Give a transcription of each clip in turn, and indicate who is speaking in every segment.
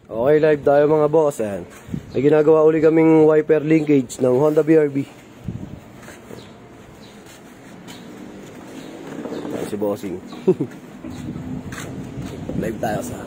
Speaker 1: Okay, live tayo mga boss. Ayan. May ginagawa uli kaming wiper linkage ng Honda BRB. Ayan, si Bossing. Live tayo sa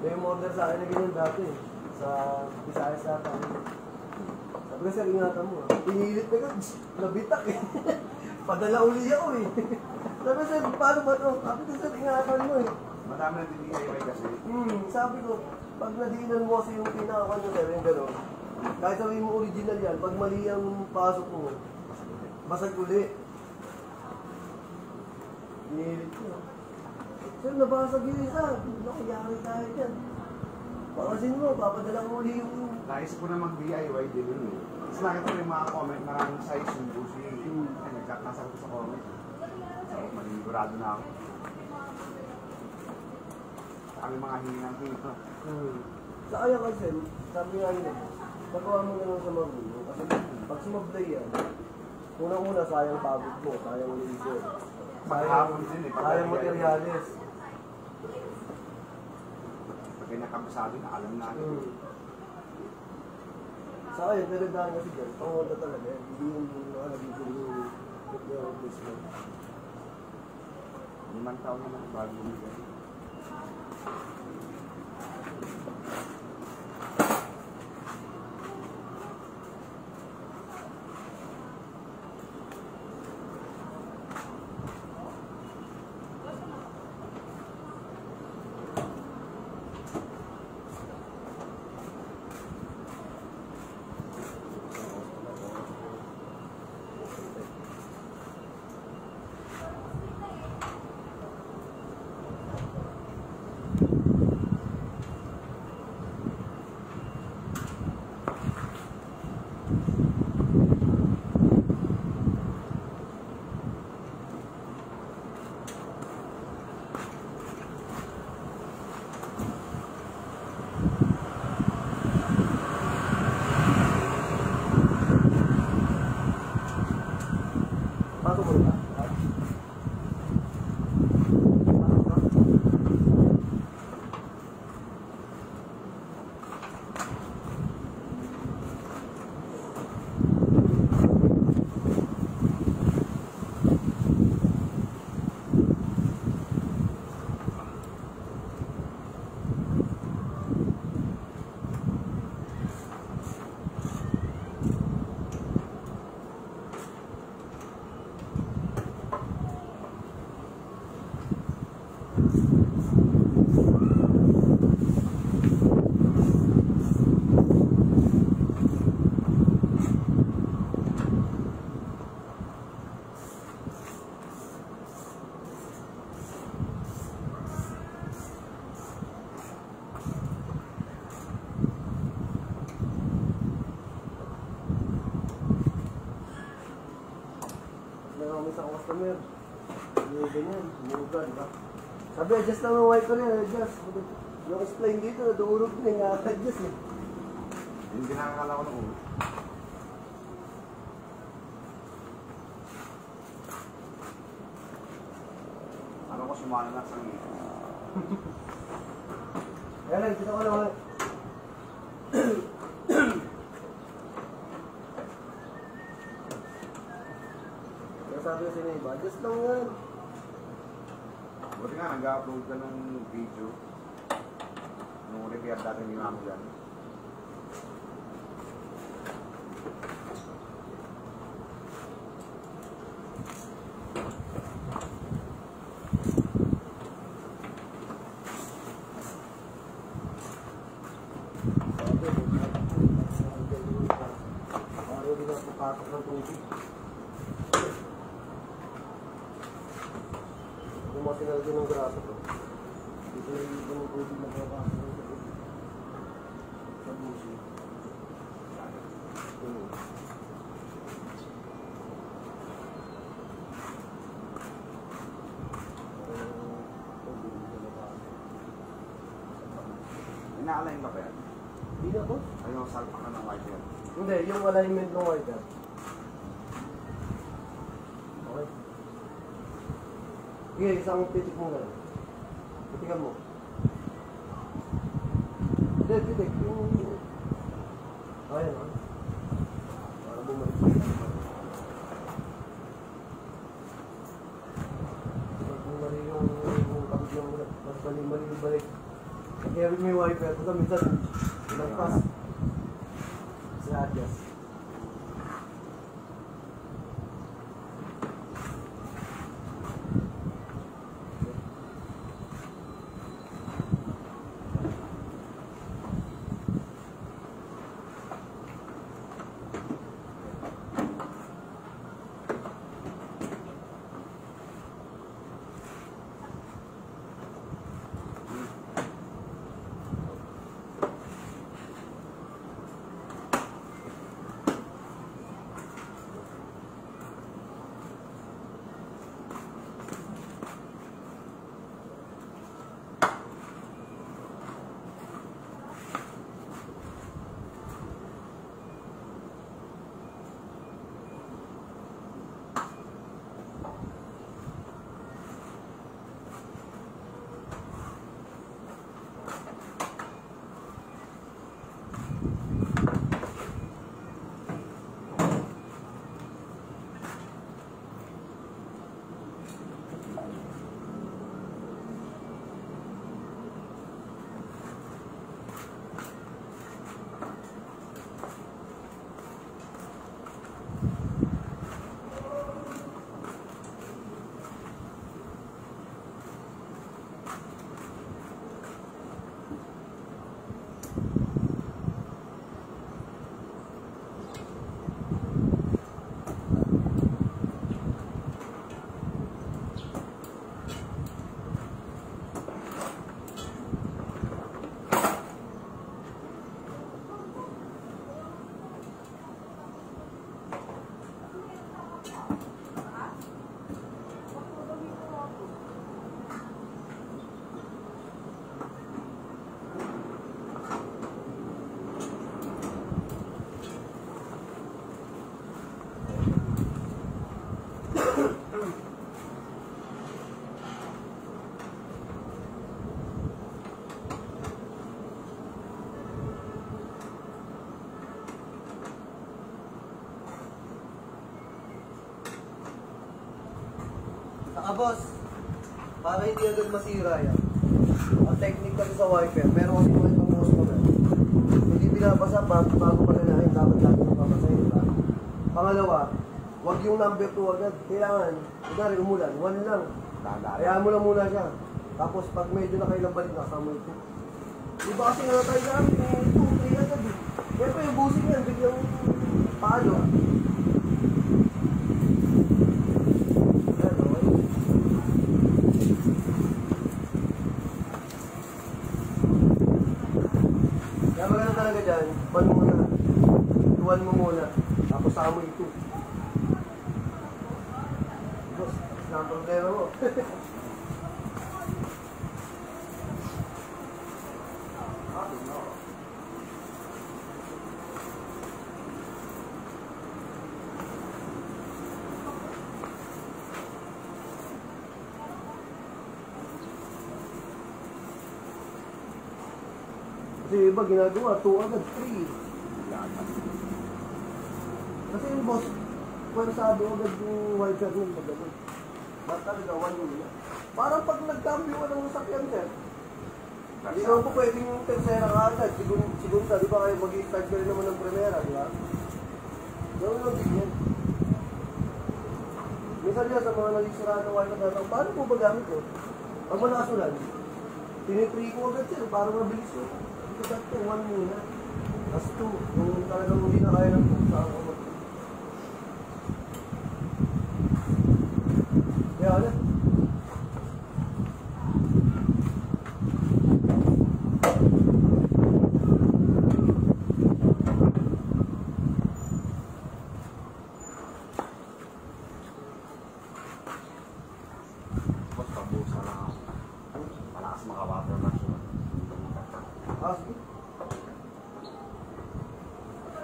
Speaker 1: may order sa akin na ganyan dati sa Visayas sa akin. Sabi ko, sir, ingatan mo. Pinilit na ko, nabitak eh. Padala uli ako eh. Sabi ko, sir, paano ba ito? Sabi ko, sir, ingatan mo eh.
Speaker 2: Madami na DIY kasi.
Speaker 1: Sabi ko, pag nadiinan mo kasi yung pinakakan nyo, sir, yung gano'n. Kahit sabihin mo original yan, pag mali ang pasok mo, basag uli. Pinilit ko. Sir, nabasag yung isa. Naku, yari tayo dyan. Pakasin mo, papadala ko uli yung...
Speaker 2: Naisip ko na mag-DIY din yun eh. Tapos nakita ko yung mga comment, maraming size yung busi. Ay, nagkakasakot ko sa comment. So, manigurado na ako. Kami mga hinang dito.
Speaker 1: Sa kaya kasi, sabi nga yun eh, pagawa mo na lang sa magulo. Kasi pag sumablay yan, unang-una sayang pagod mo, sayang laser. Sayang materyales.
Speaker 2: Pag nakabasado na, alam natin.
Speaker 1: Sa kaya, nalagdaan kasi dyan, pangonda talaga yan. Hindi yung nakalagay ko yung replacement.
Speaker 2: 5 taon naman bago mo yan.
Speaker 1: Isang customer, yung ganyan, umuga, diba? Sabi, adjust lang ng wiper yan, adjust. Yung explain dito, nadurog na yung adjust eh.
Speaker 2: Hindi nakakala ko ng ulo. Ano ko sumala na sa ngito?
Speaker 1: Kaya lang, kita ko lang. Sabi ko sa inyo iba, just lang yan.
Speaker 2: Buti nga, nag-upload ka ng video. Nung repair dati yung ginawa mo dyan.
Speaker 1: Ayaw din ako patok ng tubig. Kung matinal din ng grasa ko, ito yung tubig na papasok ng tubig.
Speaker 2: Ina-align ba yan?
Speaker 1: Hindi na, boss.
Speaker 2: Ayaw salpak ka ng wiper.
Speaker 1: Hindi, yung alignment ng wiper. Okay. Sige, isang pitik mo lang. Pitikan mo. Hindi, pitik. Ayan, ah. Para bumalik. Mali yung kapit yung mas mali yung balik. Kaya may wiper. Ito minsan, nagpas. Sa adjust. Boss, para hindi agad masira yan. Ang technique kasi sa wiper, meron kasi mga ibang customer. Hindi binabasa bago palalahin, dapat lagi nang babasahin, diba? Pangalawa, wag yung number 2 agad. Kailangan, kunwari umulan, 1 lang. Kaya mo lang muna siya. Tapos pag medyo na kailang balik, nakasama ito. Diba kasi nga tayo namin, 2, 3 agad eh. Kaya pa yung busing yan, biglang paano. Kaya maganda talaga dyan, tuwan mo muna, tapos saka mo ito. Boss, na ang problema mo. Kasi iba ginagawa, 2 agad, 3. Kasi yung boss, kung sabi agad yung wiper nun, magagod. Ba't talaga, 1 yun na. Parang pag nagcambio ka ng sakyan, sir, hindi naman po pwedeng yung tercera ka agad. Sigunda, di ba kayo mag-i-start ka rin naman ng primera, di ba? Gawin lang din yan. Minsan yan sa mga nalisiraan ng wiper na paano po ba gamit ko? Pag malakas ulan, tinitri ko agad sir, para mabilis yun. Ito 1 muna. Tapos 2, kung talagang hindi na kaya ng 2, saan ko mag- Kaya ulit. sige.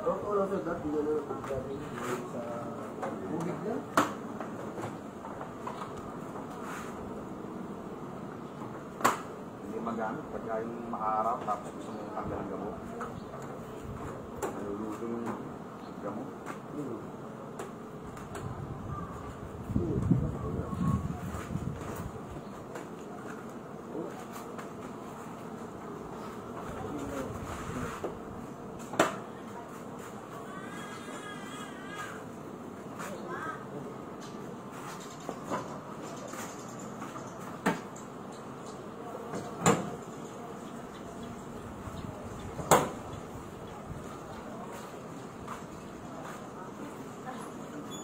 Speaker 1: Oo lang sir, dati na lang pagkain sa tubig na.
Speaker 2: Hindi magamit pagka yung makaharap tapos gusto mong tanggal ang gamot. Naluluto yung gamot.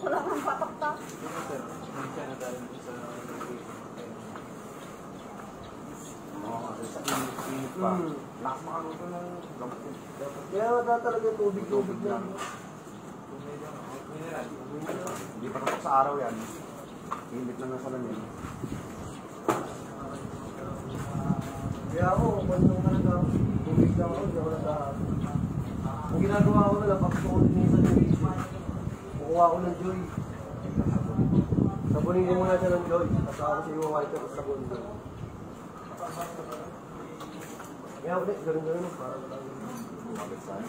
Speaker 3: Wala kang patakta.
Speaker 2: Oo, kasi sa init pa. Lakas makaluto ng gamot yun.
Speaker 1: Kaya wala talaga tubig na.
Speaker 2: Hindi pa tapos sa araw yan. Init na nasa lamin.
Speaker 1: Kaya ako, kung nung talaga, tubig lang ako, hindi ako naghahanap. Ang ginagawa ko na lang, pagkukunin sa Joy, kukuha ko ng Joy. Sabunin ko muna siya ng Joy, tapos ako sa iwa white at sabon doon. Kaya ulit, ganun-ganun, parang
Speaker 2: Bumagit sa akin.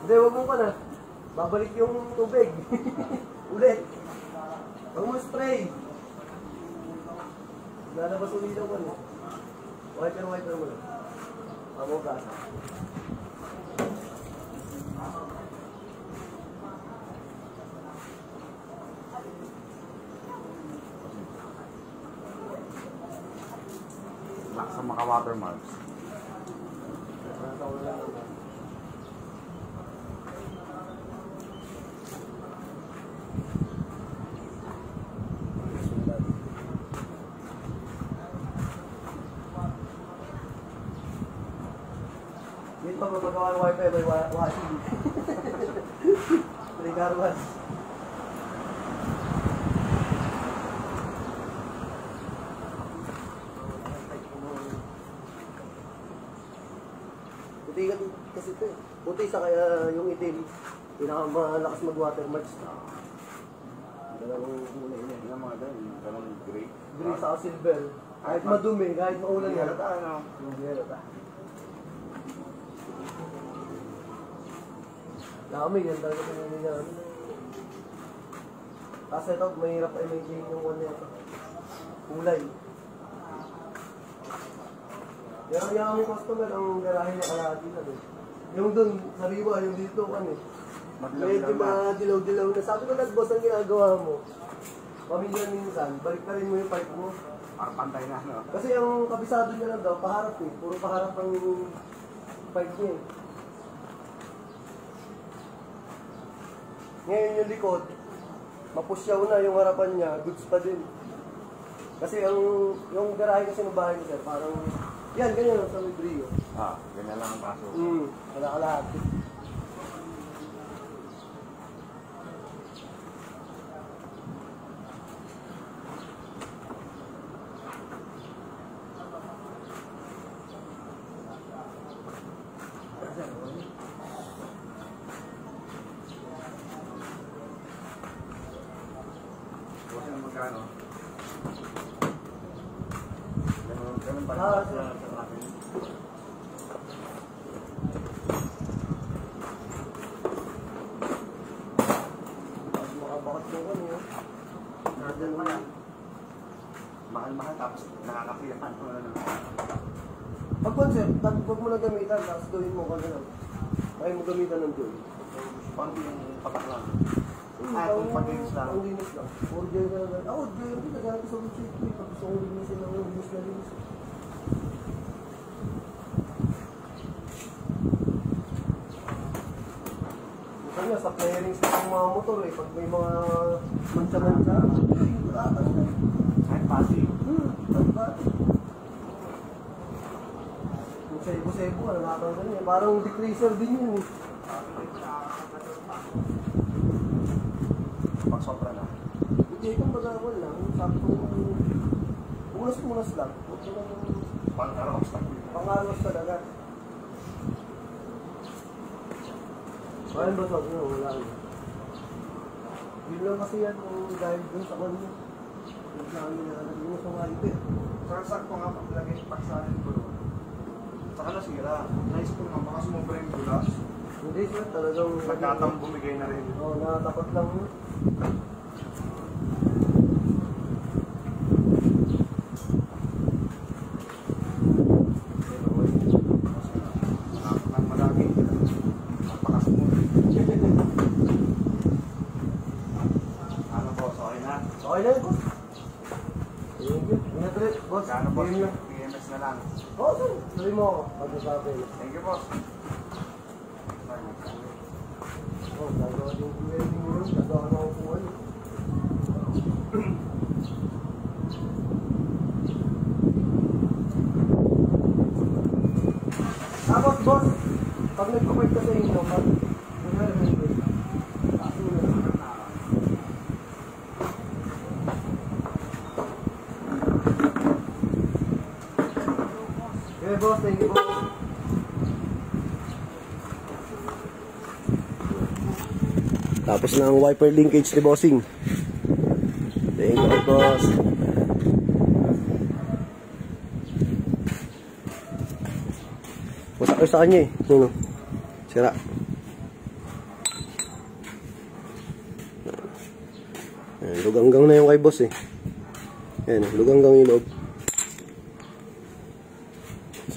Speaker 1: Hindi, wag mo ka na. Babalik yung tubig. Ulit. Huwag mo spray. Lalabas ulit ang ano. Wiper mo lang. Amo gasa.
Speaker 2: Lakas sa maka-watermarks.
Speaker 1: Dito pa magagawa ng wifi, may washing. May garwas. Puti kasi ito eh. Puti sa kaya yung itim. Pinakamalakas mag-watermarks. Dalawang kulay niya.
Speaker 2: Yung mga doon, yung ganun gray.
Speaker 1: Green sa silver. Kahit madumi, kahit maulan
Speaker 2: Hindi
Speaker 1: yan.
Speaker 2: halata, ano?
Speaker 1: Hindi halata. Dami yan talaga pinili niya. Kasi ito, mahirap i-maintain yung one na ito. Kulay. Pero yung aming customer, ang garahe niya kalahati na eh. Yung dun, sariwa, yung dito, ano eh. Medyo madilaw-dilaw na. Sabi ko na, boss, ang ginagawa mo. Pamilya minsan, balik na rin mo yung pipe mo.
Speaker 2: Parang pantay na, no?
Speaker 1: Kasi ang kabisado niya lang daw, paharap eh. Puro paharap ang pipe niya eh. Ngayon yung likod, mapusyaw na yung harapan niya, goods pa din. Kasi yung garahe kasi ng bahay niya, sir, parang, yan, ganyan lang sa may brio.
Speaker 2: Ah, ganyan lang ang paso.
Speaker 1: Wala ka lahat.
Speaker 2: Kasi ang magkano? Ganun pa rin.
Speaker 1: Ah, sir. Makabakat yung ano yun. Nandun mo na.
Speaker 2: Mahal-mahal tapos nakakapiyahan mo na.
Speaker 1: Pag concept, huwag mo na gamitan, tapos gawin mo ka gano'n. Kaya mo gamitan ng joy.
Speaker 2: Paano yung patak lang? Kung pag-linis lang.
Speaker 1: Ang linis lang. Or joy ka lang. Ako, joy yung pinagamit sa wheelchair ko. Pag gusto kong linisin lang yung linis na linis. Minsan nga, sa playerings ng mga motor eh. Pag may mga mancha-mancha, tatanggal.
Speaker 2: Kahit pati.
Speaker 1: Tagbat. Kung sa ibos Cebu, nakatanggal niya. Parang decreaser din yun eh.
Speaker 2: Pag sobra na.
Speaker 1: Hindi kang magawal lang. Saktong unas-unas lang. Huwag mo lang
Speaker 2: Pang-aros na.
Speaker 1: pangalos talaga. Ayun ba sabi mo? Wala na. Yun lang kasi yan kung dahil dun sa kanya. Yung sa amin na naging mo sa wiper.
Speaker 2: Saksak ko nga paglagay pa sa akin ko. Saka nasira. Naisip nga baka sumobra yung bulas.
Speaker 1: Hindi sir, talagang...
Speaker 2: Nagkatang bumigay na rin.
Speaker 1: Oo, nakatapat lang yun.
Speaker 2: Nakakot ng malaki. Napakasmooth. Ano po, okay na?
Speaker 1: Okay na yun, boss. Thank you. Ingat ulit, boss.
Speaker 2: Kano po,
Speaker 1: Game na.
Speaker 2: PMS na lang.
Speaker 1: Oo, sir. Sabi mo ako. Pag-usabi.
Speaker 2: Thank you, boss.
Speaker 1: Oo, gagawa yung welding mo yun. Gagawa na ako kung ano. Tapos, boss, pag nag-comment ka sa inyo, okay, boss, thank you, boss. Tapos na ang wiper linkage ni bossing. Thank you, boss. Masakit sa kanya eh. Ano? Sira. Ayan, luganggang na yung kay boss eh. Ayan, luganggang yung loob.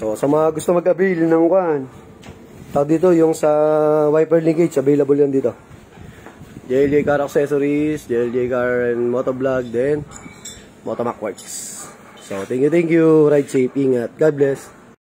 Speaker 1: So, sa mga gusto mag-avail ng kwan, tawag dito yung sa wiper linkage, available yan dito. JLJ Car Accessories, JLJ Car and Motovlog, then Motomac Works. So, thank you, ride safe, ingat, God bless.